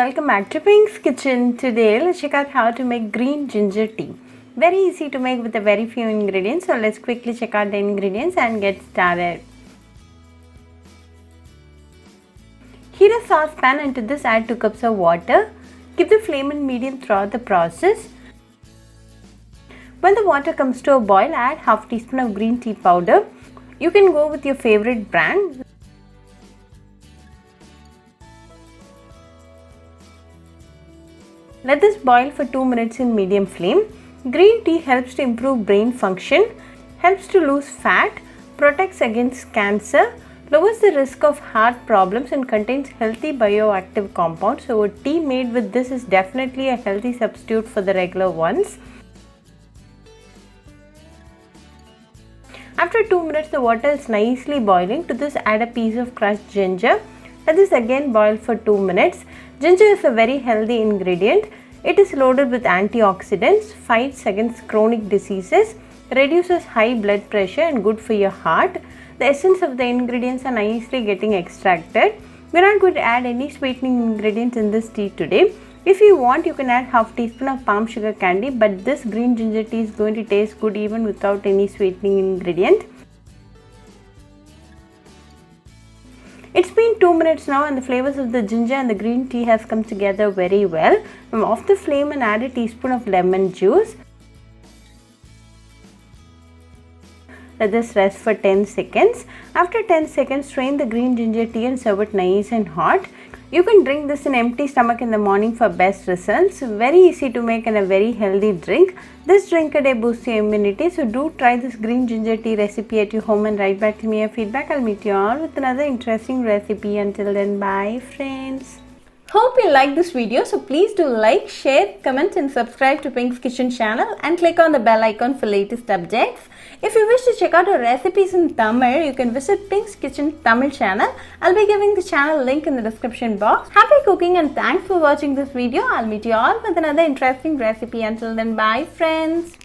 welcome back to Pink's Kitchen. Today let's check out how to make green ginger tea. Very easy to make with a very few ingredients. So let's quickly check out the ingredients and get started. Heat a saucepan and to this add 2 cups of water. Keep the flame in medium throughout the process. When the water comes to a boil, add half teaspoon of green tea powder. You can go with your favorite brand. Let this boil for 2 minutes in medium flame. Green tea helps to improve brain function, helps to lose fat, protects against cancer, lowers the risk of heart problems and contains healthy bioactive compounds. So a tea made with this is definitely a healthy substitute for the regular ones. After 2 minutes the water is nicely boiling. To this add a piece of crushed ginger. Let this again boil for 2 minutes. Ginger is a very healthy ingredient. It is loaded with antioxidants, fights against chronic diseases, reduces high blood pressure and good for your heart. The essence of the ingredients are nicely getting extracted. We are not going to add any sweetening ingredients in this tea today. If you want, you can add half teaspoon of palm sugar candy, but this green ginger tea is going to taste good even without any sweetening ingredient. It's been 2 minutes now and the flavors of the ginger and the green tea has come together very well. I'm off the flame and add a teaspoon of lemon juice. Let this rest for 10 seconds. After 10 seconds, strain the green ginger tea and serve it nice and hot. You can drink this in empty stomach in the morning for best results. Very easy to make and a very healthy drink. This drink a day boosts your immunity. So do try this green ginger tea recipe at your home and write back to me your feedback. I'll meet you all with another interesting recipe. Until then, bye friends. Hope you like this video. So please do like, share, comment and subscribe to Pink's Kitchen channel and click on the bell icon for latest updates. If you wish to check out our recipes in Tamil, you can visit Pink's Kitchen Tamil channel. I'll be giving the channel link in the description box. Happy cooking and thanks for watching this video. I'll meet you all with another interesting recipe. Until then, bye friends.